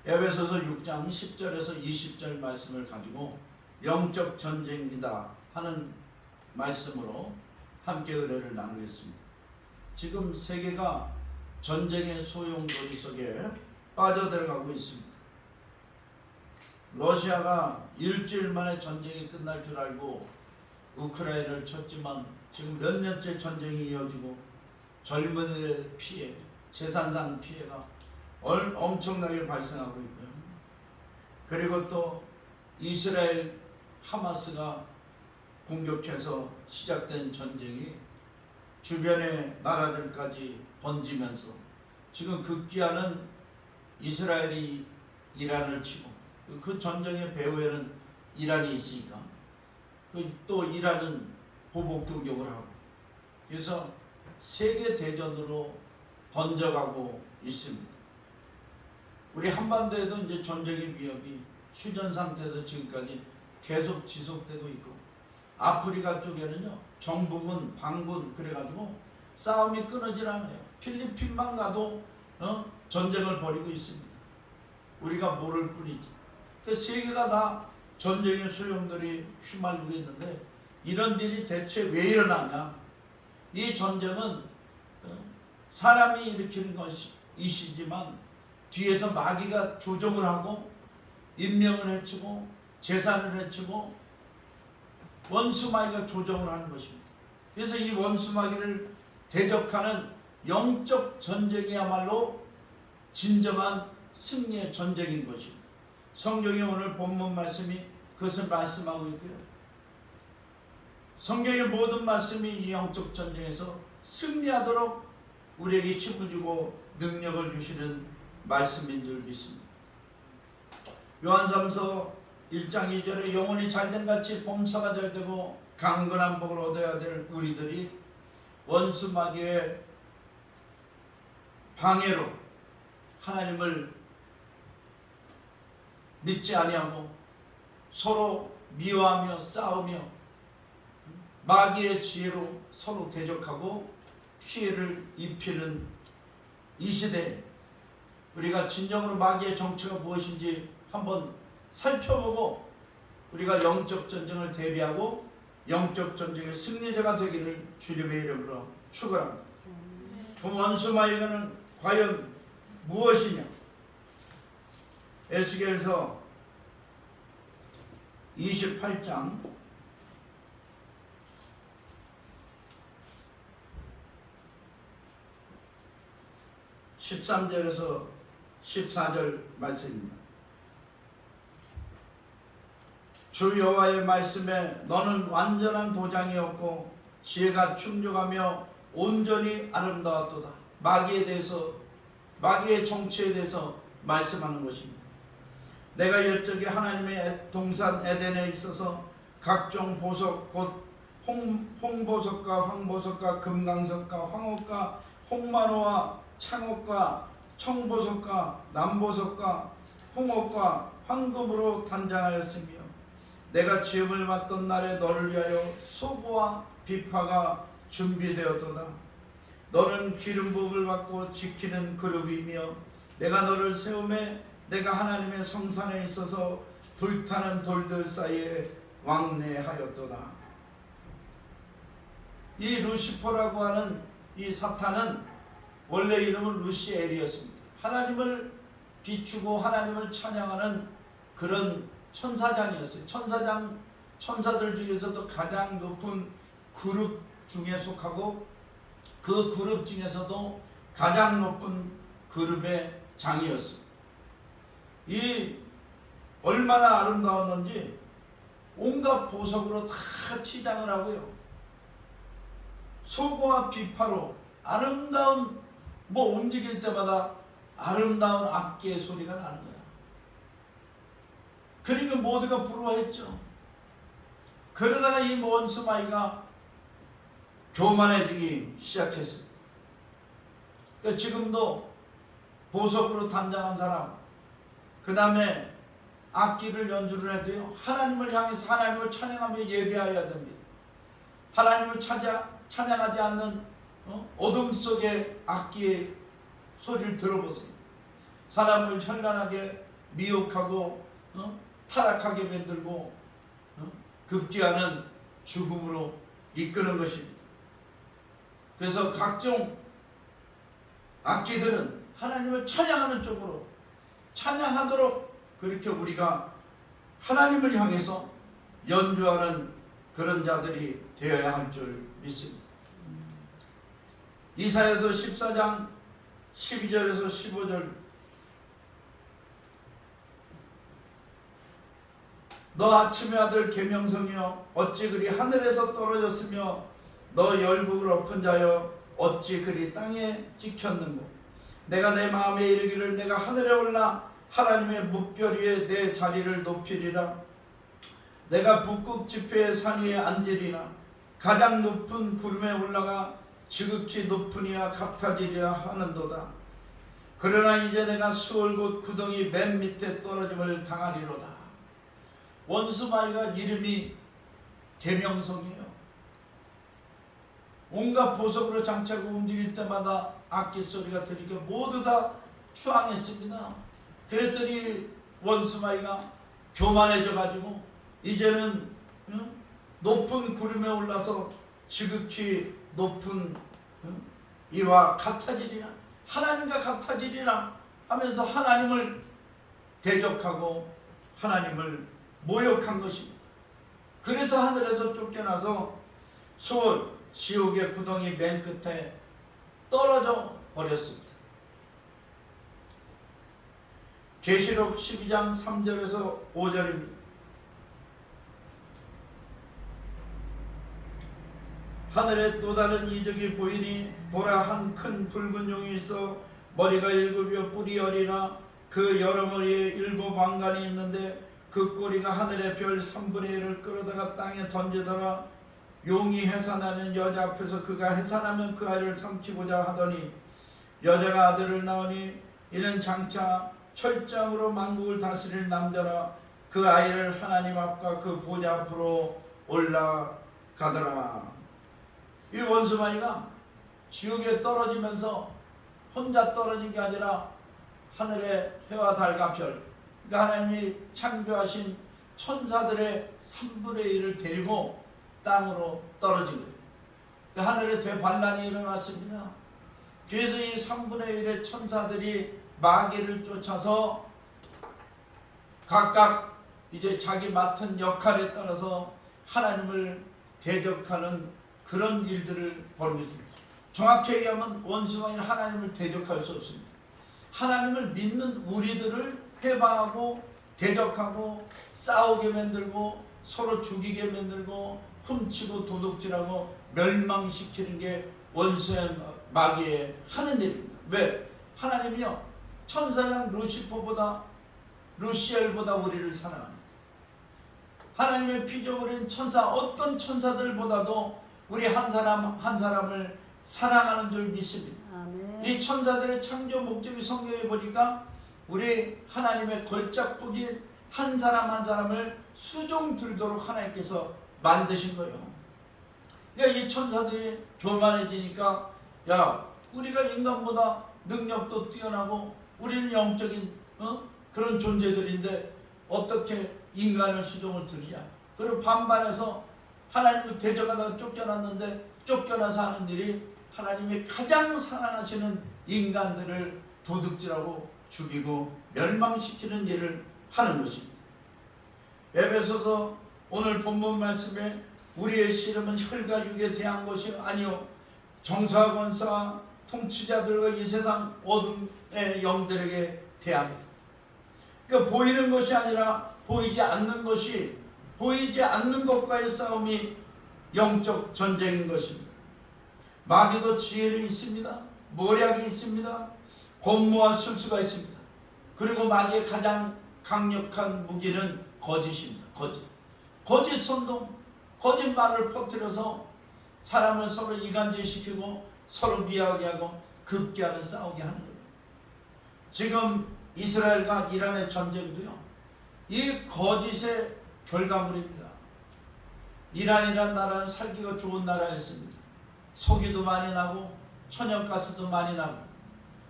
에베소서 6장 10절에서 20절 말씀을 가지고 영적 전쟁이다 하는 말씀으로 함께 의뢰를 나누겠습니다. 지금 세계가 전쟁의 소용돌이 속에 빠져들어가고 있습니다. 러시아가 일주일 만에 전쟁이 끝날 줄 알고 우크라이나를 쳤지만 지금 몇 년째 전쟁이 이어지고 젊은이의 피해, 재산상 피해가 엄청나게 발생하고 있고요. 그리고 또 이스라엘 하마스가 공격해서 시작된 전쟁이 주변의 나라들까지 번지면서 지금 급기야는 이스라엘이 이란을 치고 그 전쟁의 배후에는 이란이 있으니까 또 이란은 보복 공격을 하고 그래서 세계 대전으로 번져가고 있습니다. 우리 한반도에도 이제 전쟁의 위협이 휴전 상태에서 지금까지 계속 지속되고 있고 아프리카 쪽에는요 정부군, 반군 그래가지고 싸움이 끊어질 않아요. 필리핀만 가도 전쟁을 벌이고 있습니다. 우리가 모를 뿐이지. 그 세계가 다 전쟁의 소용돌이 휘말리고 있는데 이런 일이 대체 왜 일어나냐? 이 전쟁은 사람이 일으키는 것이지만 뒤에서 마귀가 조종을 하고 인명을 해치고 재산을 해치고 원수 마귀가 조종을 하는 것입니다. 그래서 이 원수 마귀를 대적하는 영적 전쟁이야말로 진정한 승리의 전쟁인 것입니다. 성경의 오늘 본문 말씀이 그것을 말씀하고 있고요. 성경의 모든 말씀이 이 영적 전쟁에서 승리하도록 우리에게 힘을 주고 능력을 주시는 말씀인 줄 믿습니다. 요한삼서 1장 2절에 영혼이 잘된 같이 범사가 잘되고 강건한 복을 얻어야 될 우리들이 원수 마귀의 방해로 하나님을 믿지 아니하고 서로 미워하며 싸우며 마귀의 지혜로 서로 대적하고 피해를 입히는 이 시대에 우리가 진정으로 마귀의 정체가 무엇인지 한번 살펴보고 우리가 영적 전쟁을 대비하고 영적 전쟁의 승리자가 되기를 주님의 이름으로 축원합니다. 그 원수 마귀는 과연 무엇이냐? 에스겔서 28장 13절에서 14절 말씀입니다. 주 여호와의 말씀에 너는 완전한 도장이었고 지혜가 충족하며 온전히 아름다웠도다. 마귀에 대해서 마귀의 정체에 대해서 말씀하는 것입니다. 내가 여쪽에 하나님의 동산 에덴에 있어서 각종 보석 곧 홍보석과 황보석과 금강석과 황옥과 홍마노와 창옥과 청보석과 남보석과 홍옥과 황금으로 단장하였으며 내가 지음을 맡던 날에 너를 위하여 소고와 비파가 준비되었도다. 너는 기름 부음을 받고 지키는 그룹이며 내가 너를 세우매 내가 하나님의 성산에 있어서 불타는 돌들 사이에 왕래하였도다. 이 루시퍼라고 하는 이 사탄은 원래 이름은 루시엘이었습니다. 하나님을 비추고 하나님을 찬양하는 그런 천사장이었어요. 천사들 중에서도 가장 높은 그룹 중에 속하고 그 그룹 중에서도 가장 높은 그룹의 장이었어요. 이 얼마나 아름다웠는지 온갖 보석으로 다 치장을 하고요. 소고와 비파로 아름다운 움직일 때마다 아름다운 악기의 소리가 나는 거야. 그러니까 모두가 부러워했죠. 그러다가 이 원수 마귀가 교만해지기 시작했어요. 그러니까 지금도 보석으로 단장한 사람, 그 다음에 악기를 연주를 해도요, 하나님을 향해서 하나님을 찬양하며 예배해야 됩니다. 하나님을 찬양하지 않는 어둠 속의 악기의 소리를 들어보세요. 사람을 현란하게 미혹하고 타락하게 만들고 급기야는 죽음으로 이끄는 것입니다. 그래서 각종 악기들은 하나님을 찬양하는 쪽으로 찬양하도록 그렇게 우리가 하나님을 향해서 연주하는 그런 자들이 되어야 할 줄 믿습니다. 이사야서 14장 12절에서 15절 너 아침의 아들 계명성이여 어찌 그리 하늘에서 떨어졌으며 너 열국을 엎은 자여 어찌 그리 땅에 찍혔는고 내가 내 마음에 이르기를 내가 하늘에 올라 하나님의 뭇별 위에 내 자리를 높이리라 내가 북극 지폐의 산 위에 앉으리라 가장 높은 구름에 올라가 지극히 높은 이와 같아지리라 하는도다. 그러나 이제 내가 수월 곧 구덩이 맨 밑에 떨어짐을 당하리로다. 원수마귀가 이름이 계명성이에요. 온갖 보석으로 장착하고 움직일 때마다 악기 소리가 들리니까 모두 다 추앙했습니다. 그랬더니 원수마귀가 교만해져 가지고 이제는 높은 구름에 올라서 지극히 높은 이와 같아지리라 하나님과 같아지리라 하면서 하나님을 대적하고 하나님을 모욕한 것입니다. 그래서 하늘에서 쫓겨나서 수월 지옥의 구덩이 맨 끝에 떨어져 버렸습니다. 계시록 12장 3절에서 5절입니다. 하늘에 또 다른 이적이 보이니 보라 한 큰 붉은 용이 있어 머리가 7이요 뿔이 10이나 그 여러 머리에 7 왕관이 있는데 그 꼬리가 하늘의 별 3분의 1을 끌어다가 땅에 던지더라. 용이 해산하는 여자 앞에서 그가 해산하면 그 아이를 삼키고자 하더니 여자가 아들을 낳으니 이는 장차 철장으로 만국을 다스릴 남자라. 그 아이를 하나님 앞과 그 보좌 앞으로 올라가더라. 이 원수마귀가 지옥에 떨어지면서 혼자 떨어진 게 아니라 하늘의 해와 달과 별, 그러니까 하나님이 창조하신 천사들의 3분의 1을 데리고 땅으로 떨어진 거예요. 그러니까 하늘에 대반란이 일어났습니다. 그래서 이 3분의 1의 천사들이 마귀를 쫓아서 각각 이제 자기 맡은 역할에 따라서 하나님을 대적하는 그런 일들을 벌이고 있습니다. 정확히 얘기하면 원수마귀는 하나님을 대적할 수 없습니다. 하나님을 믿는 우리들을 해방하고 대적하고 싸우게 만들고 서로 죽이게 만들고 훔치고 도둑질하고 멸망시키는 게 원수의 마귀의 하는 일입니다. 왜? 하나님이요 천사장 루시엘보다 우리를 사랑합니다. 하나님의 피조물인 천사 어떤 천사들보다도 우리 한 사람 한 사람을 사랑하는 줄 믿습니다. 아멘. 이 천사들의 창조 목적이 성경에 보니까 우리 하나님의 걸작복인 한 사람 한 사람을 수종 들도록 하나님께서 만드신 거예요. 그러니까 이 천사들이 교만해지니까 야 우리가 인간보다 능력도 뛰어나고 우리는 영적인 그런 존재들인데 어떻게 인간을 수종을 들이냐. 그리고 반반해서 하나님을 대적하다가 쫓겨났는데 쫓겨나서 하는 일이 하나님이 가장 사랑하시는 인간들을 도둑질하고 죽이고 멸망시키는 일을 하는 것입니다. 에베소서 오늘 본문 말씀에 우리의 씨름은 혈과 육에 대한 것이 아니요 정사 권사 통치자들과 이 세상 어둠의 영들에게 대합니다. 그러니까 보이는 것이 아니라 보이지 않는 것이 보이지 않는 것과의 싸움이 영적 전쟁인 것입니다. 마귀도 지혜는 있습니다. 모략이 있습니다. 권모와 술수가 있습니다. 그리고 마귀의 가장 강력한 무기는 거짓입니다. 거짓 선동, 거짓말을 퍼뜨려서 사람을 서로 이간질시키고 서로 미워하게 하고 급기야를 싸우게 하는 거예요. 지금 이스라엘과 이란의 전쟁도요. 이 거짓의 결과물입니다. 이란이란 나라는 살기가 좋은 나라였습니다. 석유도 많이 나고 천연가스도 많이 나고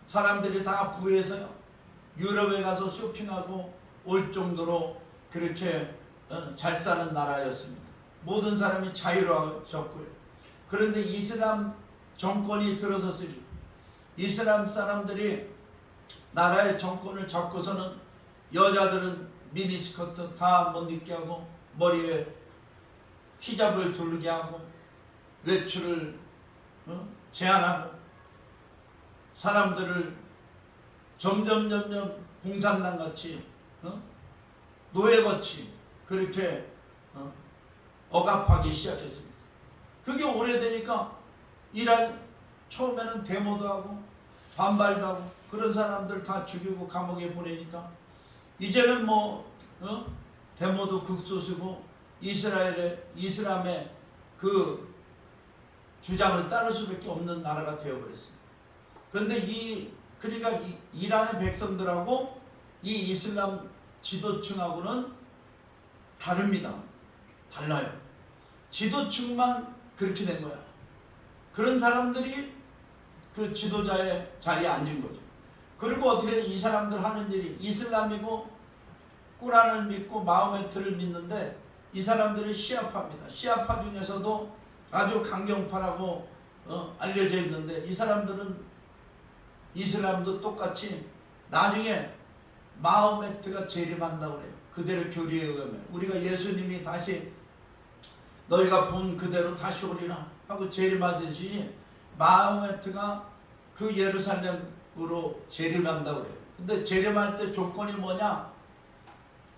사람들이 다 부에서요 유럽에 가서 쇼핑하고 올 정도로 그렇게 잘 사는 나라였습니다. 모든 사람이 자유로워졌고요. 그런데 이슬람 정권이 들어섰습니다. 이슬람 사람들이 나라의 정권을 잡고서는 여자들은 미니스커트 다 못 입게 하고 머리에 히잡을 두르게 하고 외출을 제한하고 사람들을 점점 공산당같이 노예같이 그렇게 억압하기 시작했습니다. 그게 오래되니까 이란 처음에는 데모도 하고 반발도 하고 그런 사람들 다 죽이고 감옥에 보내니까 이제는 데모도 극소수고 이슬람의 그 주장을 따를 수밖에 없는 나라가 되어버렸습니다. 그런데 그러니까 이란의 백성들하고 이 이슬람 지도층하고는 다릅니다. 달라요. 지도층만 그렇게 된 거야. 그런 사람들이 그 지도자의 자리에 앉은 거죠. 그리고 어떻게 이 사람들 하는 일이 이슬람이고 꾸란을 믿고 마호메트를 믿는데 이 사람들은 시아파입니다. 시아파 중에서도 아주 강경파라고 알려져 있는데 이 사람들은 이슬람도 똑같이 나중에 마호메트가 재림한다고 그래요. 그대로 교리에 의하면 우리가 예수님이 다시 너희가 본 그대로 다시 오리라 하고 재림하듯이 마호메트가 그 예루살렘으로 재림한다고 그래요. 근데 재림할 때 조건이 뭐냐?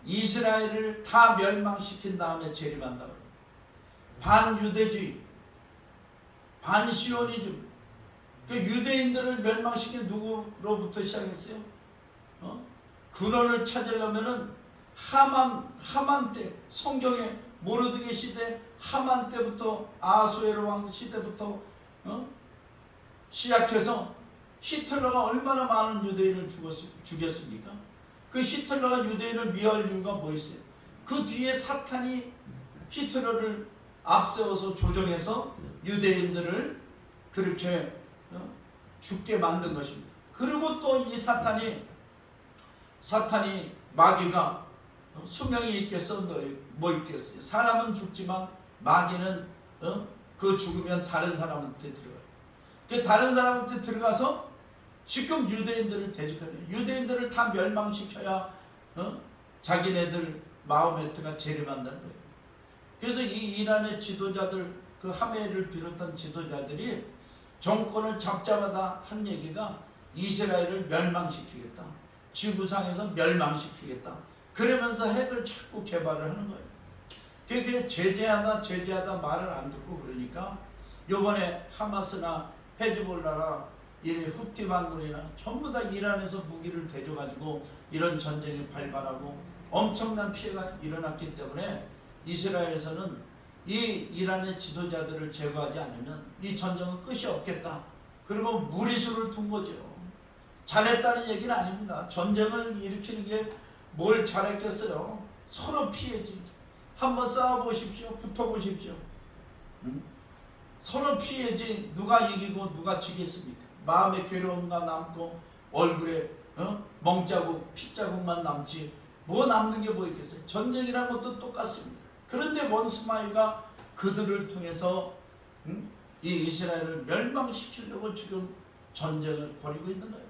이스라엘을 다 멸망시킨 다음에 재림한다고 그래요. 반유대주의, 반시오니즘. 그 유대인들을 멸망시킨 누구로부터 시작했어요? 근원을 찾으려면은 하만 때, 성경의 모르드게 시대 하만 때부터 아수에로 왕 시대부터 시작해서 히틀러가 얼마나 많은 유대인을 죽였습니까? 그 히틀러가 유대인을 미워할 이유가 뭐 있어요? 그 뒤에 사탄이 히틀러를 앞세워서 조정해서 유대인들을 그렇게 죽게 만든 것입니다. 그리고 또 이 사탄이 마귀가 수명이 있겠어? 뭐 있겠어요? 사람은 죽지만 마귀는 그 죽으면 다른 사람한테 들어가요. 그 다른 사람한테 들어가서 지금 유대인들을 대적하는 유대인들을 다 멸망시켜야 자기네들 마호메트가 재림한다는 거예요. 그래서 이 이란의 지도자들 그 하메를 비롯한 지도자들이 정권을 잡자마자 한 얘기가 이스라엘을 멸망시키겠다. 지구상에서 멸망시키겠다. 그러면서 핵을 자꾸 개발을 하는 거예요. 그게 제재하다 말을 안 듣고 그러니까 요번에 하마스나 헤즈볼라나 이 후티 반군이나 전부 다 이란에서 무기를 대줘가지고 이런 전쟁이 발발하고 엄청난 피해가 일어났기 때문에 이스라엘에서는 이 이란의 지도자들을 제거하지 않으면 이 전쟁은 끝이 없겠다. 그리고 무리수를 둔 거죠. 잘했다는 얘기는 아닙니다. 전쟁을 일으키는 게 뭘 잘했겠어요. 서로 피해지. 한번 싸워보십시오. 붙어보십시오. 서로 피해지 누가 이기고 누가 지겠습니까? 마음에 괴로움과 남고 얼굴에 멍자국 핏자국만 남지 뭐 남는 게 뭐 있겠어요. 전쟁이란 것도 똑같습니다. 그런데 원수마귀가 그들을 통해서 이 이스라엘을 멸망시키려고 지금 전쟁을 벌이고 있는 거예요.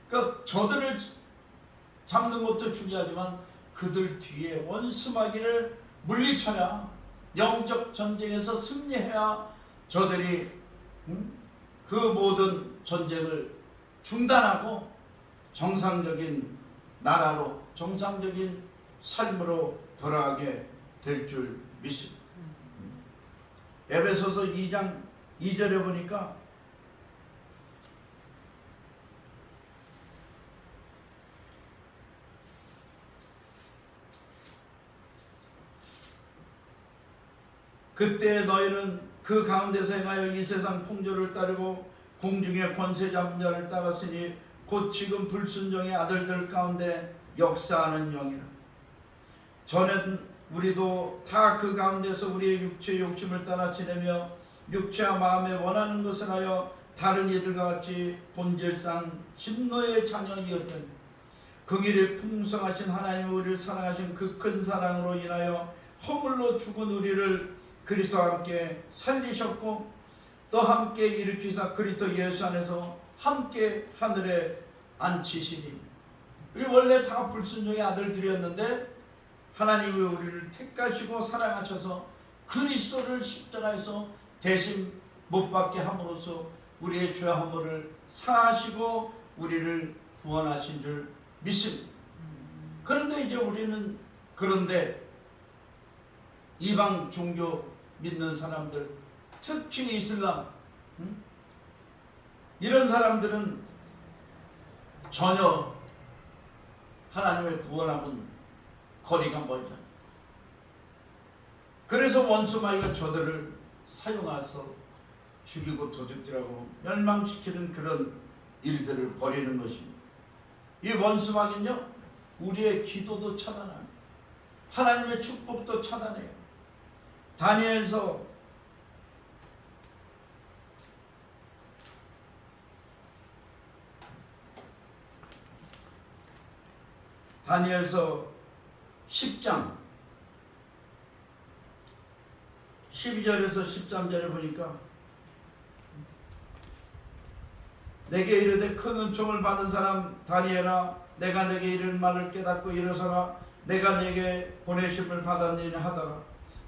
그러니까 저들을 잡는 것도 중요하지만 그들 뒤에 원수마귀를 물리쳐야 영적 전쟁에서 승리해야 저들이 그 모든 전쟁을 중단하고 정상적인 나라로 정상적인 삶으로 돌아가게 될 줄 믿습니다. 에베소서 2장 2절에 보니까 그때 너희는 그 가운데서 행하여 이 세상 풍조를 따르고 공중의 권세 잡은 자를 따랐으니 곧 지금 불순종의 아들들 가운데 역사하는 영이라. 전엔 우리도 다 그 가운데서 우리의 육체의 욕심을 따라 지내며 육체와 마음에 원하는 것을 하여 다른 이들과 같이 본질상 진노의 자녀이었더니 긍휼이 풍성하신 하나님의 우리를 사랑하신 그 큰 사랑으로 인하여 허물로 죽은 우리를 그리스도와 함께 살리셨고 또 함께 일으키사 그리스도 예수 안에서 함께 하늘에 앉히시니 우리 원래 다 불순종의 아들들이었는데 하나님이 우리를 택하시고 사랑하셔서 그리스도를 십자가에서 대신 못 박게 함으로써 우리의 죄와 허물을 사하시고 우리를 구원하신 줄 믿습니다. 그런데 이제 우리는 이방 종교 믿는 사람들, 특히 이슬람, 이런 사람들은 전혀 하나님의 구원하고는 거리가 멀다. 그래서 원수마귀가 저들을 사용해서 죽이고 도둑질하고 멸망시키는 그런 일들을 벌이는 것입니다. 이 원수마귀는요, 우리의 기도도 차단합니다. 하나님의 축복도 차단해요. 다니엘서 10장 12절에서 13절에 보니까 내게 이르되 큰 은총을 받은 사람 다니엘아, 내가 내게 이른 말을 깨닫고 일어서라. 내가 내게 보내심을 받았느니 하다가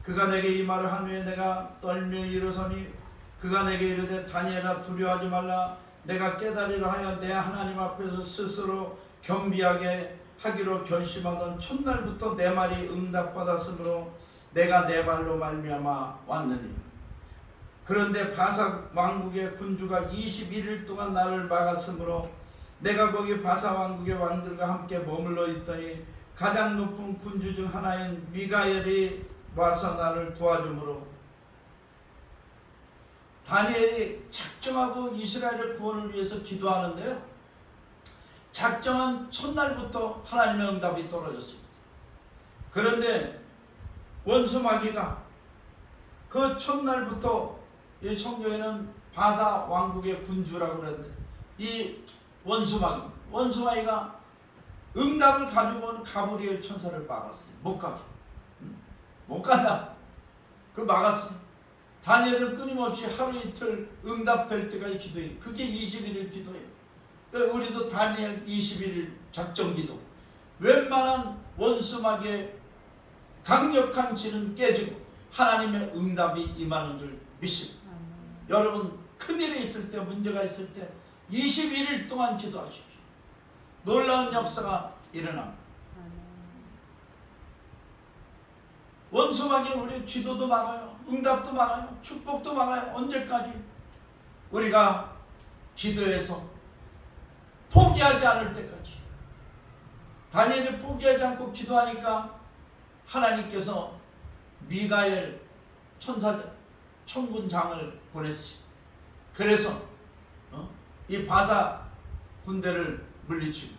그가 내게 이 말을 한 후에 내가 떨며 일어서니 그가 내게 이르되 다니엘아, 두려워하지 말라. 내가 깨달으려 하여 내 하나님 앞에서 스스로 겸비하게 하기로 결심하던 첫날부터 내 말이 응답받았으므로 내가 내 말로 말미암아 왔느니 그런데 바사 왕국의 군주가 21일 동안 나를 막았으므로 내가 거기 바사 왕국의 왕들과 함께 머물러 있더니 가장 높은 군주 중 하나인 미가엘이 와서 나를 도와주므로 다니엘이 작정하고 이스라엘의 구원을 위해서 기도하는데요, 작정한 첫날부터 하나님의 응답이 떨어졌습니다. 그런데 원수마귀가 그 첫날부터 이 성경에는 바사 왕국의 군주라고 그러는데 이 원수마귀가 응답을 가지고 온 가브리엘 천사를 막았어요. 못 가게. 못 간다. 그걸 막았어요. 다니엘은 끊임없이 하루 이틀 응답될 때까지 기도해요. 그게 21일 기도예요. 우리도 다니엘 21일 작정기도, 웬만한 원수마귀의 강력한 진은 깨지고 하나님의 응답이 임하는 줄 믿습니다. 여러분, 큰일이 있을 때, 문제가 있을 때 21일 동안 기도하십시오. 놀라운 역사가 일어납니다. 원수마귀 우리 기도도 막아요, 응답도 막아요, 축복도 막아요. 언제까지? 우리가 기도해서 포기하지 않을 때까지. 다니엘이 포기하지 않고 기도하니까 하나님께서 미가엘 천군장을 보냈어요. 그래서 이 바사 군대를 물리치고,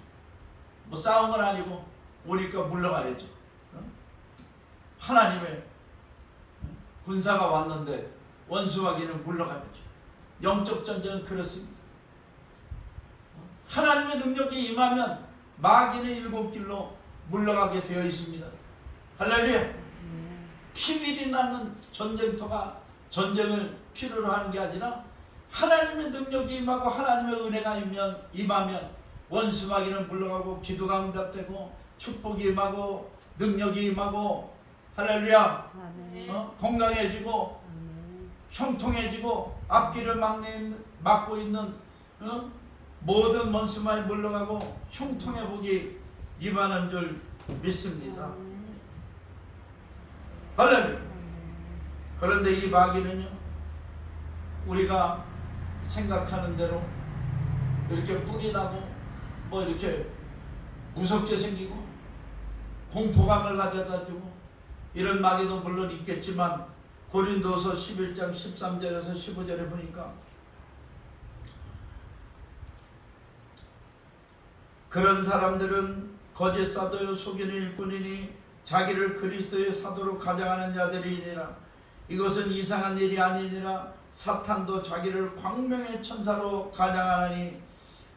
뭐 싸운 건 아니고 오니까 물러가야죠. 하나님의 군사가 왔는데 원수마귀는 물러가야죠. 영적 전쟁은 그렇습니다. 하나님의 능력이 임하면 마귀는 7길로 물러가게 되어 있습니다. 할렐루야. 피밀이 낳는 전쟁터가 전쟁을 필요로 하는 게 아니라 하나님의 능력이 임하고 하나님의 은혜가 임하면 원수마귀는 물러가고 기도가 응답되고 축복이 임하고 능력이 임하고, 할렐루야. 건강해지고 형통해지고 앞길을 막고 있는 모든 원수마귀 물러가고 형통해보기 임하는 줄 믿습니다. 할렐루야. 그런데 이 마귀는요, 우리가 생각하는 대로 이렇게 뿔이 나고 뭐 이렇게 무섭게 생기고 공포감을 가져다 주고 이런 마귀도 물론 있겠지만 고린도서 11장 13절에서 15절에 보니까 그런 사람들은 거짓 사도요 속이는 일꾼이니 자기를 그리스도의 사도로 가장하는 자들이니라. 이것은 이상한 일이 아니니라. 사탄도 자기를 광명의 천사로 가장하나니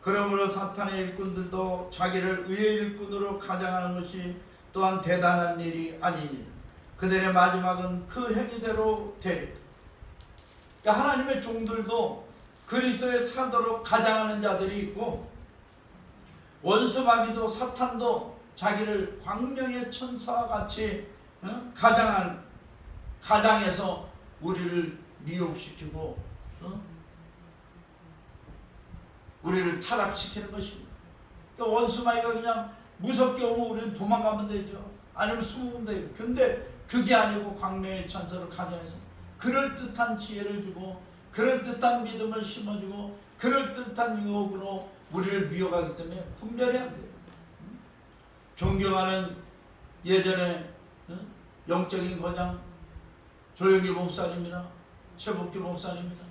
그러므로 사탄의 일꾼들도 자기를 의의 일꾼으로 가장하는 것이 또한 대단한 일이 아니니 그들의 마지막은 그 행위대로 되리라. 그러니까 하나님의 종들도 그리스도의 사도로 가장하는 자들이 있고, 원수 마귀도 사탄도 자기를 광명의 천사와 같이 가장해서 우리를 미혹시키고 우리를 타락시키는 것입니다. 그러니까 원수 마귀가 그냥 무섭게 오면 우리는 도망가면 되죠. 아니면 숨으면 돼요. 근데 그게 아니고 광명의 천사로 가장해서 그럴듯한 지혜를 주고 그럴듯한 믿음을 심어주고 그럴듯한 유혹으로 우리를 미혹하기 때문에 분별이 안 돼요. 존경하는 예전에 영적인 거장 조영기 목사님이나 최복기 목사님이나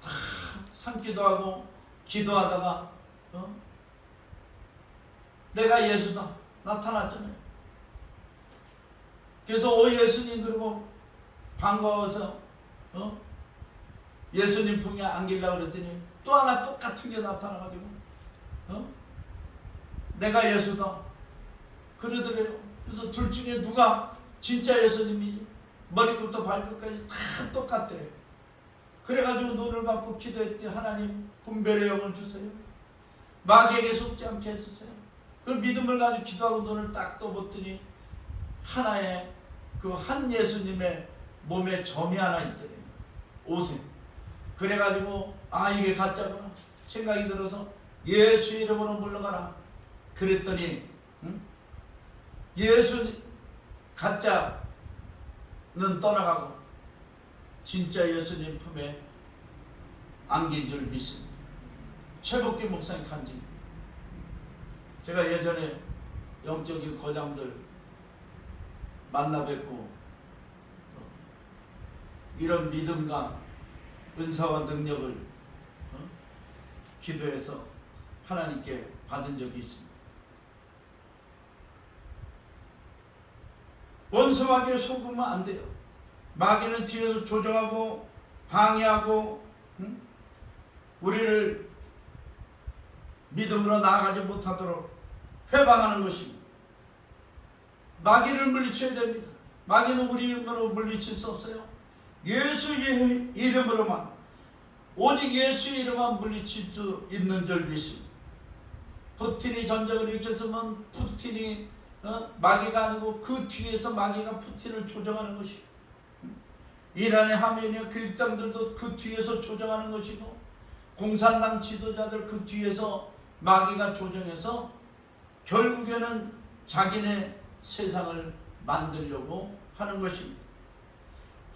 다 상기도 하고 기도하다가 내가 예수다 나타났잖아요. 그래서 예수님 그러고 반가워서 예수님 품에 안기려고 그랬더니 또 하나 똑같은 게 나타나가지고 내가 예수다 그러더래요. 그래서 둘 중에 누가 진짜 예수님이지? 머리부터 발끝까지 다 똑같대요. 그래가지고 눈을 감고 기도했더니 하나님 분별의 영을 주세요. 마귀에게 속지 않게 해주세요. 그 믿음을 가지고 기도하고 눈을 딱 떠봤더니 하나의 그 한 예수님의 몸에 점이 하나 있더래요. 옷에. 그래가지고 이게 가짜구나 생각이 들어서 예수 이름으로 물러가라 그랬더니 예수 가짜는 떠나가고 진짜 예수님 품에 안긴 줄 믿습니다. 최복기 목사님 간증. 제가 예전에 영적인 거장들 만나 뵙고 이런 믿음과 은사와 능력을 기도해서 하나님께 받은 적이 있습니다. 원수 마귀에 속으면 안 돼요. 마귀는 뒤에서 조정하고 방해하고 우리를 믿음으로 나아가지 못하도록 해방하는 것입니다. 마귀를 물리쳐야 됩니다. 마귀는 우리 이름으로 물리칠 수 없어요. 예수 이름으로만, 오직 예수 이름만 물리칠 수 있는 줄 믿습니다. 푸틴이 전쟁을 일으켰으면 푸틴이 마귀가 아니고 그 뒤에서 마귀가 푸틴을 조정하는 것이고, 이란의 하메니와 길당들도 그 뒤에서 조정하는 것이고, 공산당 지도자들 그 뒤에서 마귀가 조정해서 결국에는 자기네 세상을 만들려고 하는 것입니다.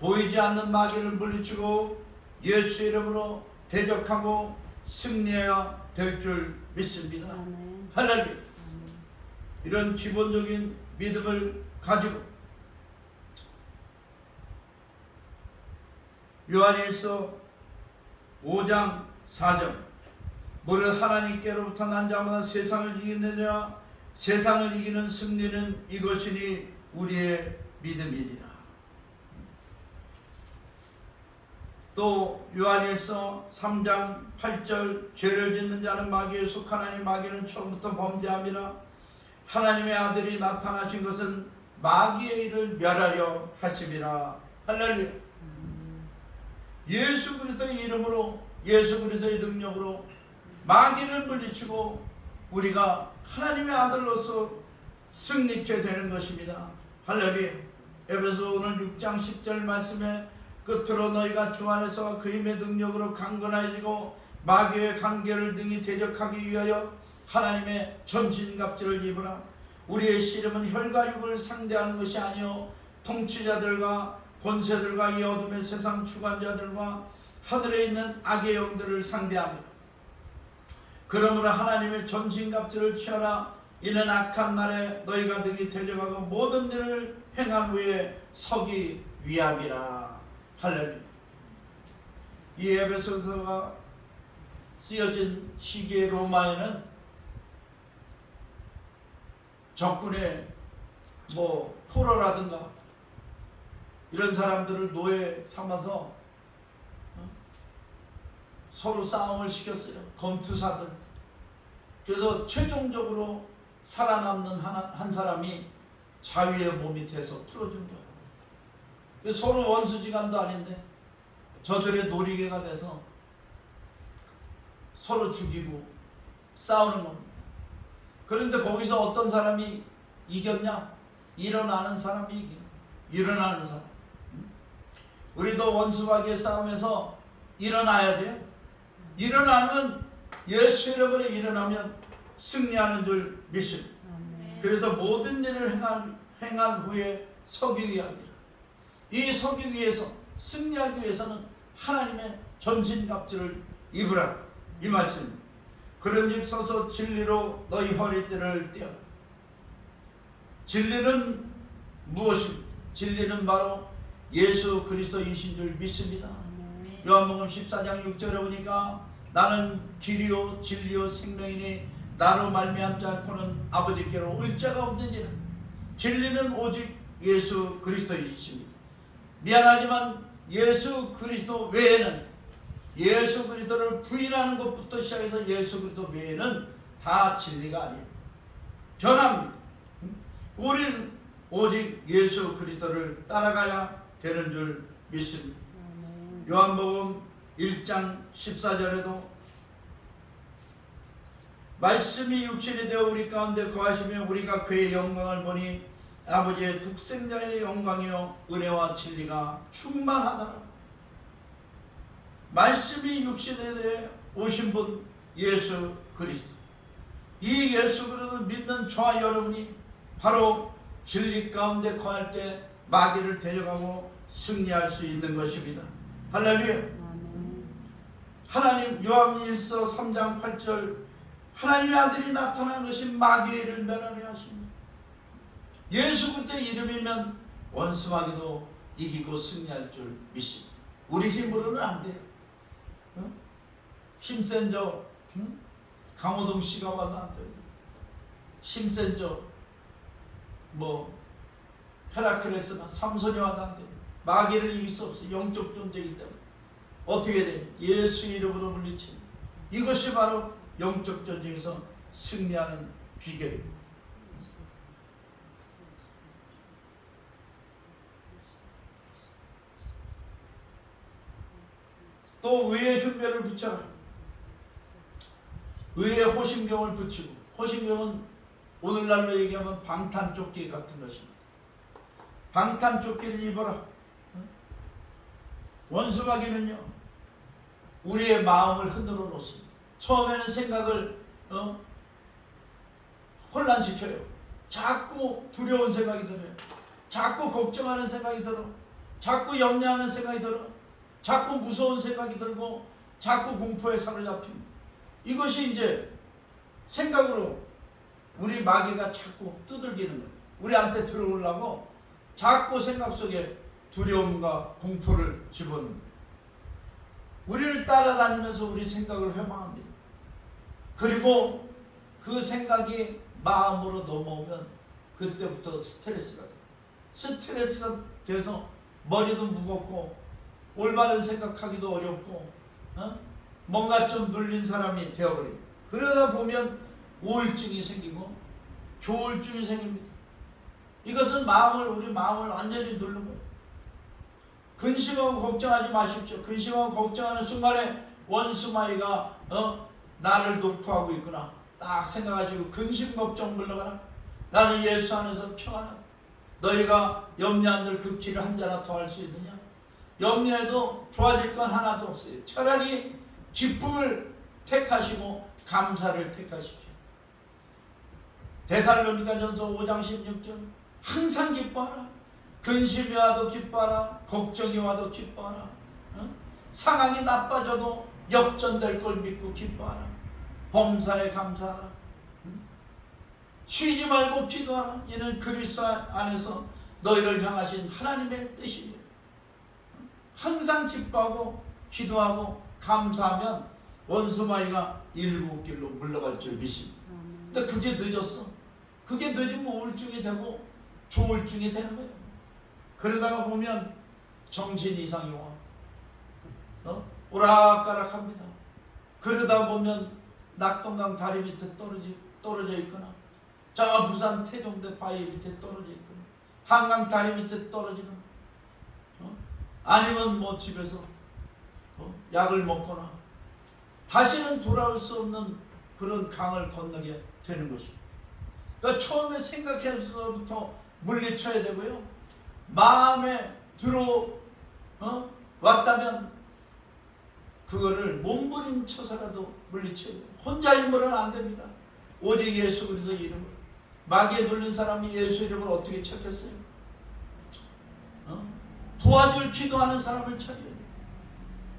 보이지 않는 마귀를 물리치고 예수 이름으로 대적하고 승리해야 될 줄 믿습니다. 할렐루야. 이런 기본적인 믿음을 가지고 요한일서 5장 4절 무릇 하나님께로부터 난 자마다 세상을 이기느냐 세상을 이기는 승리는 이것이니 우리의 믿음이니라. 또 요한일서 3장 8절 죄를 짓는 자는 마귀에 속하나니 마귀는 처음부터 범죄함이라. 하나님의 아들이 나타나신 것은 마귀의 일을 멸하려 하심이라. 할렐루야. 예수 그리스도의 이름으로 예수 그리스도의 능력으로 마귀를 물리치고 우리가 하나님의 아들로서 승리케 되는 것입니다. 할렐루야. 에베소 오늘 6장 10절 말씀에 끝으로 너희가 주 안에서 그 힘의 능력으로 강건해지고 마귀의 관계를 능히 대적하기 위하여 하나님의 전신갑주를 입으라. 우리의 씨름은 혈과 육을 상대하는 것이 아니요 통치자들과 권세들과 이 어둠의 세상 주관자들과 하늘에 있는 악의 영들을 상대하며 그러므로 하나님의 전신갑주를 취하라. 이는 악한 날에 너희가 능히 대적하고 모든 일을 행한 후에 서기 위함이라. 할렐루야. 이 에베소서가 쓰여진 시기의 로마에는 적군의 포로라든가 이런 사람들을 노예 삼아서 서로 싸움을 시켰어요. 검투사들. 그래서 최종적으로 살아남는 한 사람이 자위의 몸이 돼서 풀어준 거예요. 서로 원수지간도 아닌데 저들의 놀이개가 돼서 서로 죽이고 싸우는 겁니다. 그런데 거기서 어떤 사람이 이겼냐? 일어나는 사람이 이겨. 일어나는 사람. 우리도 원수마귀의 싸움에서 일어나야 돼요. 일어나면 예수 이름으로 일어나면 승리하는 줄 믿습니다. 그래서 모든 일을 행한 후에 서기 위함이라. 이 서기 위해서 승리하기 위해서는 하나님의 전신갑주를 입으라 이 말씀입니다. 그런즉 서서 진리로 너희 허리띠를 떼어라. 진리는 무엇입니까? 진리는 바로 예수 그리스도이신 줄 믿습니다. 요한복음 14장 6절에 보니까 나는 길이요 진리요 생명이니 나로 말미암지 않고는 아버지께로 올 자가 없느니라. 진리는 오직 예수 그리스도이십니다. 미안하지만 예수 그리스도 외에는, 예수 그리스도를 부인하는 것부터 시작해서 예수 그리스도 외에는 다 진리가 아니에요. 변합니다. 우리는 오직 예수 그리스도를 따라가야 되는 줄 믿습니다. 요한복음 1장 14절에도 말씀이 육신이 되어 우리 가운데 거하시며 우리가 그의 영광을 보니 아버지의 독생자의 영광이요 은혜와 진리가 충만하더라. 말씀이 육신에 대해 오신 분 예수 그리스도. 이 예수 그리스도를 믿는 저와 여러분이 바로 진리 가운데 거할 때 마귀를 데려가고 승리할 수 있는 것입니다. 할렐루야. 하나님 요한일서 3장 8절 하나님의 아들이 나타난 것이 마귀를 멸하려 하십니다. 예수 그리스도의 이름이면 원수 마귀도 이기고 승리할 줄 믿습니다. 우리 힘으로는 안 돼요. 힘센 저 강호동 씨가 와도 안 돼요. 힘센 저 헤라클레스나 삼손이 와도 안 돼요. 마귀를 이길 수 없어요. 영적 존재이기 때문에. 어떻게 돼요? 예수 이름으로 물리칩니다. 이것이 바로 영적 전쟁에서 승리하는 비결입니다. 또 의의 흉배를 붙여라. 의의 호심경을 붙이고, 호심경은 오늘날로 얘기하면 방탄조끼 같은 것입니다. 방탄조끼를 입어라. 원수마귀는요 우리의 마음을 흔들어 놓습니다. 처음에는 생각을 혼란시켜요. 자꾸 두려운 생각이 들어요. 자꾸 걱정하는 생각이 들어. 자꾸 염려하는 생각이 들어. 자꾸 무서운 생각이 들고 자꾸 공포에 사로잡힙니다. 이것이 이제 생각으로 우리 마귀가 자꾸 두들기는 거예요. 우리한테 들어오려고 자꾸 생각 속에 두려움과 공포를 집어넣는 거예요. 우리를 따라다니면서 우리 생각을 회방합니다. 그리고 그 생각이 마음으로 넘어오면 그때부터 스트레스가 돼요. 스트레스가 돼서 머리도 무겁고 올바른 생각하기도 어렵고 뭔가 좀 눌린 사람이 되어버려요. 그러다 보면 우울증이 생기고 조울증이 생깁니다. 이것은 우리 마음을 완전히 누른 거예요. 근심하고 걱정하지 마십시오. 근심하고 걱정하는 순간에 원수마귀가 나를 녹투하고 있구나 딱 생각하시고 근심 걱정 물러가라. 나는 예수 안에서 평안하다. 너희가 염려한들 그 길을 한 자나 더 할 수 있느냐? 염려해도 좋아질 건 하나도 없어요. 차라리 기쁨을 택하시고 감사를 택하십시오. 데살로니가전서 5장 16절 항상 기뻐하라. 근심이 와도 기뻐하라. 걱정이 와도 기뻐하라. 상황이 나빠져도 역전될 걸 믿고 기뻐하라. 범사에 감사하라. 쉬지 말고 기도하라. 이는 그리스도 안에서 너희를 향하신 하나님의 뜻이니라. 항상 기뻐하고 기도하고 감사하면 원수마귀가 일곱길로 물러갈 줄 믿습니다. 근데 그게 늦었어. 그게 늦으면 우울증이 되고 조울증이 되는 거예요. 그러다가 보면 정신 이상이 와. 오락가락합니다. 그러다 보면 낙동강 다리 밑에 떨어져 있거나, 저 부산 태종대 바위 밑에 떨어져 있거나, 한강 다리 밑에 떨어지거나, 아니면 뭐 집에서 약을 먹거나 다시는 돌아올 수 없는 그런 강을 건너게 되는 것입니다. 그러니까 처음에 생각해서부터 물리쳐야 되고요. 마음에 왔다면 그거를 몸부림쳐서라도 물리쳐야 돼요. 혼자 힘으로는 안 됩니다. 오직 예수 그리스도 이름으로. 마귀에 눌린 사람이 예수 이름을 어떻게 찾겠어요? 도와줄 기도하는 사람을 찾아야 돼요.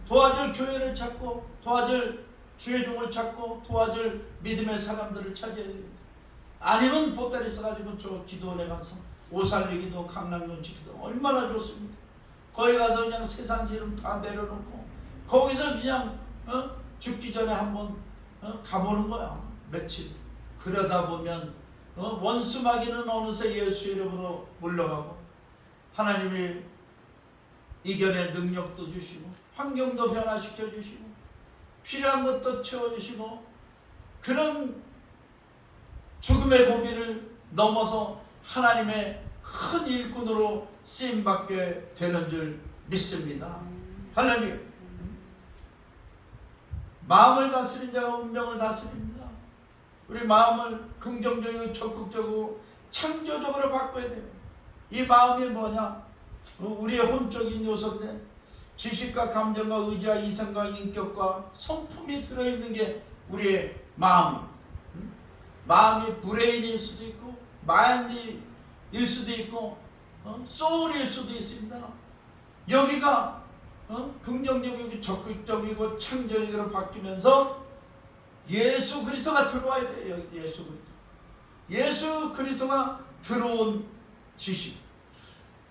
도와줄 교회를 찾고, 도와줄 주의 종을 찾고, 도와줄 믿음의 사람들을 찾아야 돼요. 아니면 보따리 써가지고 저 기도원에 가서 오살리기도, 강남연치기도 얼마나 좋습니까? 거기 가서 그냥 세상 지름 다 내려놓고 거기서 그냥 죽기 전에 한번 가보는 거야. 며칠. 그러다 보면 원수 마귀는 어느새 예수 이름으로 물러가고, 하나님이 이겨낼 능력도 주시고, 환경도 변화시켜 주시고, 필요한 것도 채워주시고, 그런 죽음의 고비를 넘어서 하나님의 큰 일꾼으로 쓰임받게 되는 줄 믿습니다. 할렐루야. 마음을 다스린 자가 운명을 다스립니다. 우리 마음을 긍정적이고 적극적이고 창조적으로 바꿔야 돼요. 이 마음이 뭐냐? 우리의 혼적인 요소인데, 지식과 감정과 의지와 이성과 인격과 성품이 들어있는 게 우리의 마음. 마음이 브레인일 수도 있고, 마인드일 수도 있고, 소울일 수도 있습니다. 여기가 긍정적이고 적극적이고 창조적으로 바뀌면서 예수 그리스도가 들어와야 돼요. 예수 그리스도. 예수 그리스도가 들어온 지식,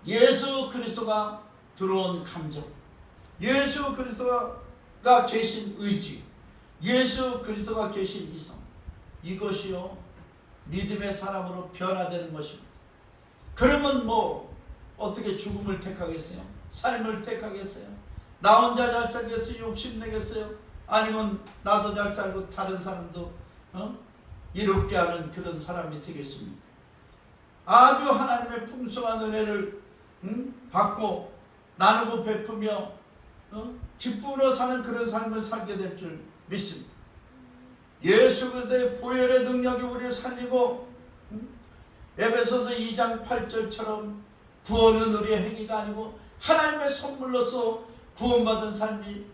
예수 그리스도가 들어온 감정, 예수 그리스도가 계신 의지, 예수 그리스도가 계신 이성, 이것이요 믿음의 사람으로 변화되는 것입니다. 그러면 뭐 어떻게 죽음을 택하겠어요? 삶을 택하겠어요? 나 혼자 잘 살겠어요? 욕심내겠어요? 아니면 나도 잘 살고 다른 사람도 이롭게 하는 그런 사람이 되겠습니까? 아주 하나님의 풍성한 은혜를 받고 나누고 베푸며 기쁨으로 사는 그런 삶을 살게 될 줄 믿습니다. 예수 그리스도의 보혈의 능력이 우리를 살리고, 에베소서 2장 8절처럼 구원은 우리의 행위가 아니고 하나님의 선물로서 구원받은 삶이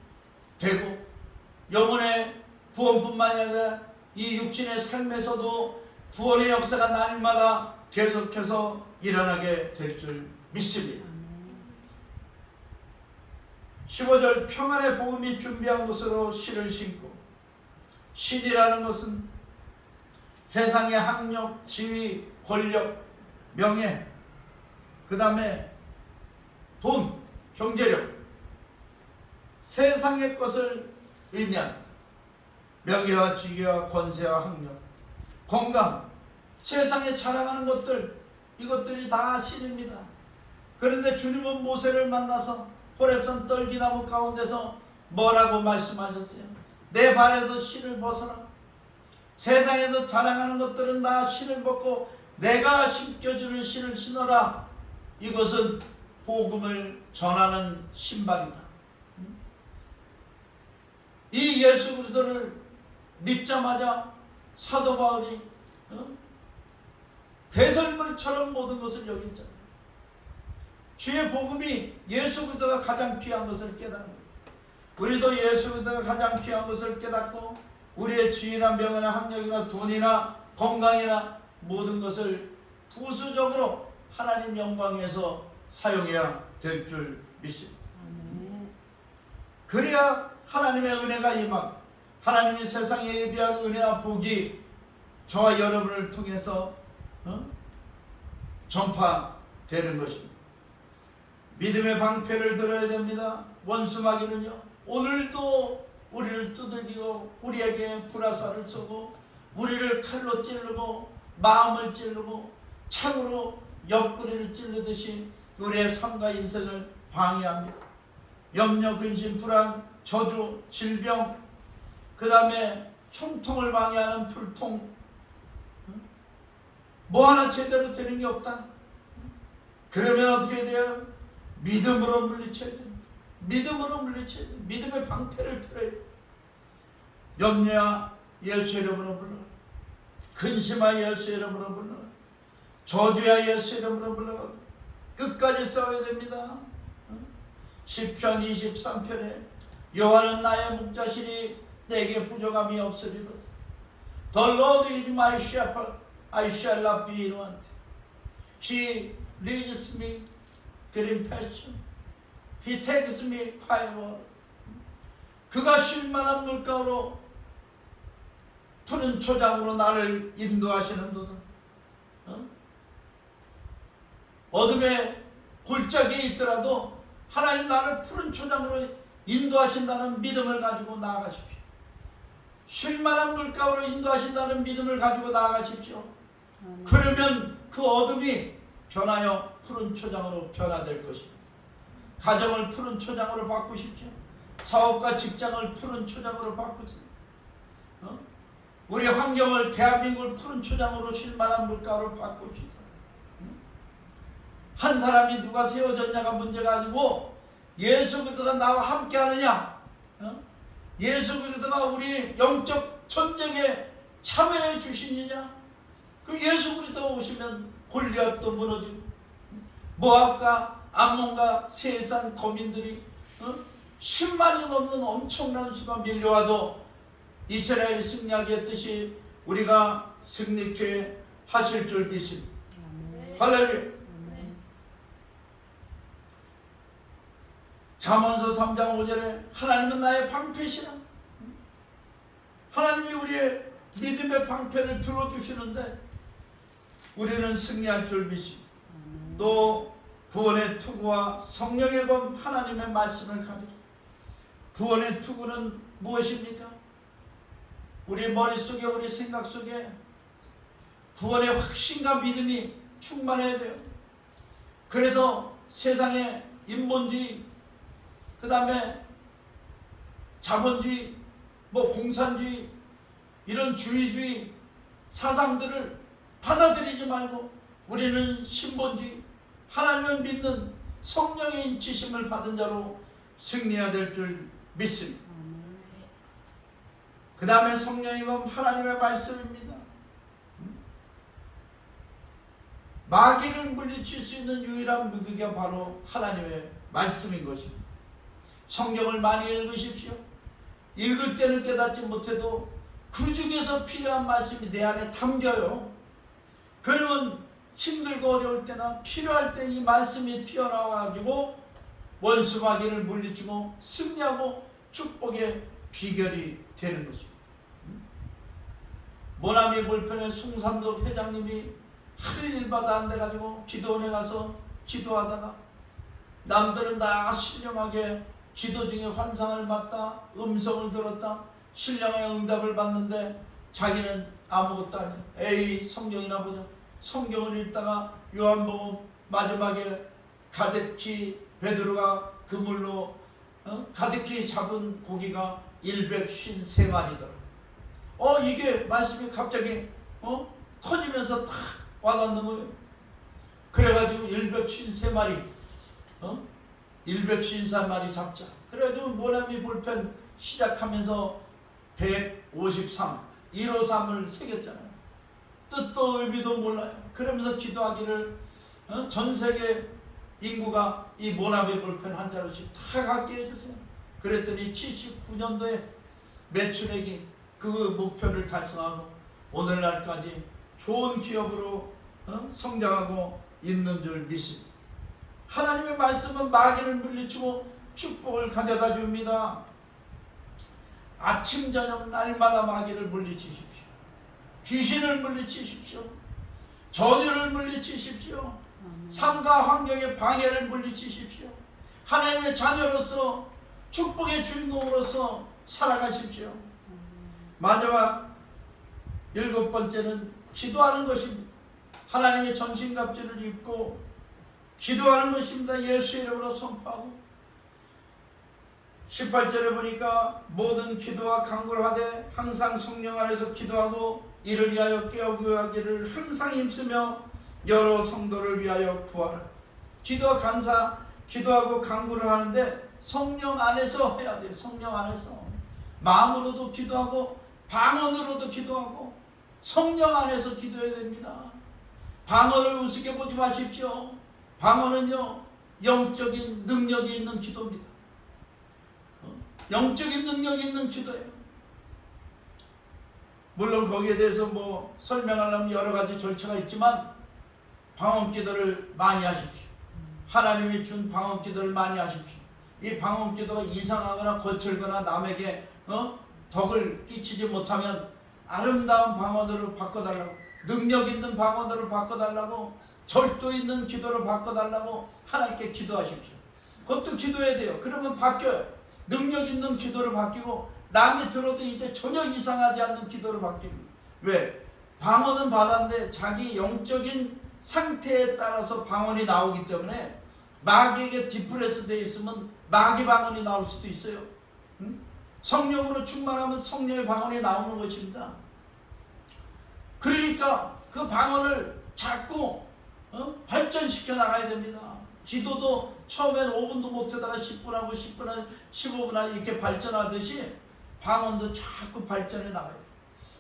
되고, 영혼의 구원뿐만 아니라 이 육신의 삶에서도 구원의 역사가 날마다 계속해서 일어나게 될 줄 믿습니다. 15절 평안의 복음이 준비한 것으로 실을 신고, 신이라는 것은 세상의 학력, 지위, 권력, 명예, 그 다음에 돈, 경제력, 세상의 것을 의미합니다. 명예와 지위와 권세와 학력, 건강, 세상에 자랑하는 것들, 이것들이 다 신입니다. 그런데 주님은 모세를 만나서 호렙산 떨기나무 가운데서 뭐라고 말씀하셨어요? 내 발에서 신을 벗어라. 세상에서 자랑하는 것들은 다 신을 벗고 내가 신겨주는 신을 신어라. 이것은 복음을 전하는 신발이다. 이 예수 그리스도를 믿자마자 사도 바울이 배설물처럼 모든 것을 여겼잖아요. 주의 복음이 예수 그리스도가 가장 귀한 것을 깨닫는 거예요. 우리도 예수 그리스도가 가장 귀한 것을 깨닫고 우리의 지위나 명예나 학력이나 돈이나 건강이나 모든 것을 부수적으로 하나님 영광 위해서 사용해야 될 줄 믿습니다. 그래야 하나님의 은혜가 임하고 하나님이 세상에 예비한 은혜와 복이 저와 여러분을 통해서 전파되는 것입니다. 믿음의 방패를 들어야 됩니다. 원수 마귀는요, 오늘도 우리를 두들기고 우리에게 불화살을 쏘고 우리를 칼로 찌르고 마음을 찌르고 창으로 옆구리를 찌르듯이 우리의 삶과 인생을 방해합니다. 염려, 근심, 불안, 저주, 질병, 그 다음에 형통을 방해하는 불통, 뭐 하나 제대로 되는 게 없다. 그러면 어떻게 돼요? 믿음으로 물리쳐야 됩니다. 믿음으로 물리쳐야 됩니다. 믿음의 방패를 틀어야 돼요. 염려야 예수 이름으로 불러, 근심아 예수 이름으로 불러, 저주야 예수 이름으로 불러. 끝까지 싸워야 됩니다. 시편 23편에 여호와는 나의 목자시니 내게 부족함이 없으리로다. The Lord is my shepherd, I shall not be in want. He leads me green pasture. He takes me quiet water. 그가 쉴 만한 물가로 푸른 초장으로 나를 인도하시는도다. 어둠의 골짜기에 있더라도 하나님 나를 푸른 초장으로 인도하신다는 믿음을 가지고 나아가십시오. 쉴만한 물가로 인도하신다는 믿음을 가지고 나아가십시오. 그러면 그 어둠이 변하여 푸른 초장으로 변화될 것입니다. 가정을 푸른 초장으로 바꾸십시오. 사업과 직장을 푸른 초장으로 바꾸세요. 우리 환경을, 대한민국을 푸른 초장으로 쉴만한 물가로 바꾸시다. 한 사람이 누가 세워졌냐가 문제가 아니고 예수 그리스도가 나와 함께 하느냐, 예수 그리스도가 우리 영적 전쟁에 참여해 주시느냐. 그 예수 그리스도가 오시면 골리앗도 무너지고 모압과 암몬과 세상 거민들이 10만이 넘는 엄청난 수가 밀려와도 이스라엘 승리하게 했듯이 우리가 승리케 하실 줄 믿습니다. 할렐루야. 잠언서 3장 5절에 하나님은 나의 방패시라. 하나님이 우리의 믿음의 방패를 들어주시는데 우리는 승리할 줄 믿습니다. 또 구원의 투구와 성령의 검 하나님의 말씀을 가지고, 구원의 투구는 무엇입니까? 우리 머릿속에, 우리 생각 속에 구원의 확신과 믿음이 충만해야 돼요. 그래서 세상의 인본주의, 그 다음에 자본주의, 공산주의, 이런 주의주의 사상들을 받아들이지 말고 우리는 신본주의, 하나님을 믿는 성령의 인치심을 받은 자로 승리해야 될 줄 믿습니다. 그 다음에 성령의 검 하나님의 말씀입니다. 마귀를 물리칠 수 있는 유일한 무기가 바로 하나님의 말씀인 것입니다. 성경을 많이 읽으십시오. 읽을 때는 깨닫지 못해도 그 중에서 필요한 말씀이 내 안에 담겨요. 그러면 힘들고 어려울 때나 필요할 때 이 말씀이 튀어나와가지고 원수 마귀를 물리치고 승리하고 축복의 비결이 되는 것입니다. 모나미 불편의 송삼덕 회장님이 할 일마다 안 돼가지고 기도원에 가서 기도하다가 남들은 다 신령하게 기도 중에 환상을 봤다, 음성을 들었다, 신령의 응답을 받는데 자기는 아무것도 아니야. 에이, 성경이나 보자. 성경을 읽다가 요한복음 마지막에 가득히 베드로가 그물로 가득히 잡은 고기가 153마리더라. 이게 말씀이 갑자기 커지면서 탁 와닿는 거예요. 그래가지고 153마리 153마리 잡자. 그래가지고 모나미 볼펜 시작하면서 153 153을 새겼잖아요. 뜻도 의미도 몰라요. 그러면서 기도하기를 전 세계 인구가 이 모나미 볼펜 한 자루씩 다 갖게 해주세요. 그랬더니 79년도에 매출액이 그 목표를 달성하고 오늘날까지 좋은 기업으로 성장하고 있는 줄 믿습니다. 하나님의 말씀은 마귀를 물리치고 축복을 가져다 줍니다. 아침 저녁 날마다 마귀를 물리치십시오. 귀신을 물리치십시오. 저주를 물리치십시오. 삶과 환경의 방해를 물리치십시오. 하나님의 자녀로서 축복의 주인공으로서 살아가십시오. 마지막 7번째는 기도하는 것입니다. 하나님의 전신갑주를 입고 기도하는 것입니다. 예수 이름으로 선포하고 18절에 보니까 모든 기도와 간구를 하되 항상 성령 안에서 기도하고 이를 위하여 깨어구하기를 항상 힘쓰며 여러 성도를 위하여 구하라. 기도와 간사, 기도하고 간구를 하는데 성령 안에서 해야 돼요. 성령 안에서 마음으로도 기도하고 방언으로도 기도하고 성령 안에서 기도해야 됩니다. 방언을 우습게 보지 마십시오. 방언은요 영적인 능력이 있는 기도입니다. 영적인 능력이 있는 기도예요. 물론 거기에 대해서 뭐 설명하려면 여러 가지 절차가 있지만 방언 기도를 많이 하십시오. 하나님이 준 방언 기도를 많이 하십시오. 이 방언 기도가 이상하거나 거칠거나 남에게 덕을 끼치지 못하면 아름다운 방언으로 바꿔달라고, 능력 있는 방언으로 바꿔달라고, 절도 있는 기도로 바꿔달라고 하나님께 기도하십시오. 그것도 기도해야 돼요. 그러면 바뀌어요. 능력 있는 기도로 바뀌고 남이 들어도 이제 전혀 이상하지 않는 기도로 바뀝니다. 왜? 방언은 받았는데 자기 영적인 상태에 따라서 방언이 나오기 때문에 마귀에게 디프레스 되어 있으면 마귀 방언이 나올 수도 있어요. 응? 성령으로 충만하면 성령의 방언이 나오는 것입니다. 그러니까 그 방언을 자꾸 발전시켜 나가야 됩니다. 기도도 처음엔 5분도 못하다가 10분 하고 10분 하고 15분 하고 이렇게 발전하듯이 방언도 자꾸 발전해 나가요.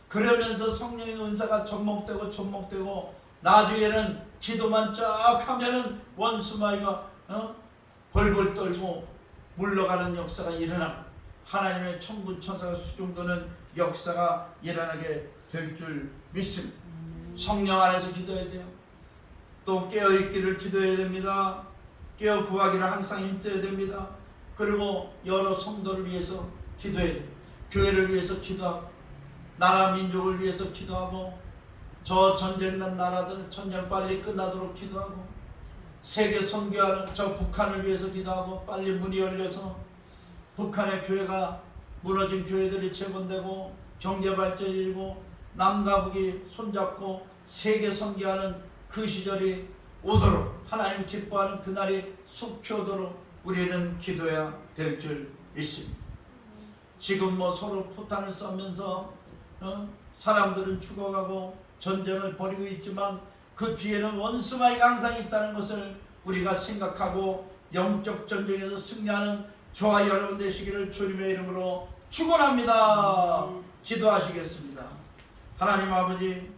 그러면서 성령의 은사가 접목되고 나중에는 기도만 쫙 하면은 원수마귀가 벌벌 떨고 물러가는 역사가 일어나고 하나님의 천군 천사가 수중도는 역사가 일어나게 될 줄 믿습니다. 성령 안에서 기도해야 돼요. 또 깨어있기를 기도해야 됩니다. 깨어 구하기를 항상 힘써야 됩니다. 그리고 여러 성도를 위해서 기도해야 돼요. 교회를 위해서 기도하고 나라 민족을 위해서 기도하고 저 전쟁난 나라들 전쟁 빨리 끝나도록 기도하고 세계 선교하는 저 북한을 위해서 기도하고 빨리 문이 열려서 북한의 교회가 무너진 교회들이 재건되고 경제 발전이 일고 남과 북이 손잡고 세계 선교하는 그 시절이 오도록 하나님 기뻐하는 그날이 속히 오도록 우리는 기도해야 될 줄 믿습니다. 지금 뭐 서로 포탄을 쏘면서 사람들은 죽어가고 전쟁을 벌이고 있지만 그 뒤에는 원수마귀가 항상 있다는 것을 우리가 생각하고 영적 전쟁에서 승리하는 저와 여러분 되시기를 주님의 이름으로 축원합니다. 기도하시겠습니다. 하나님 아버지,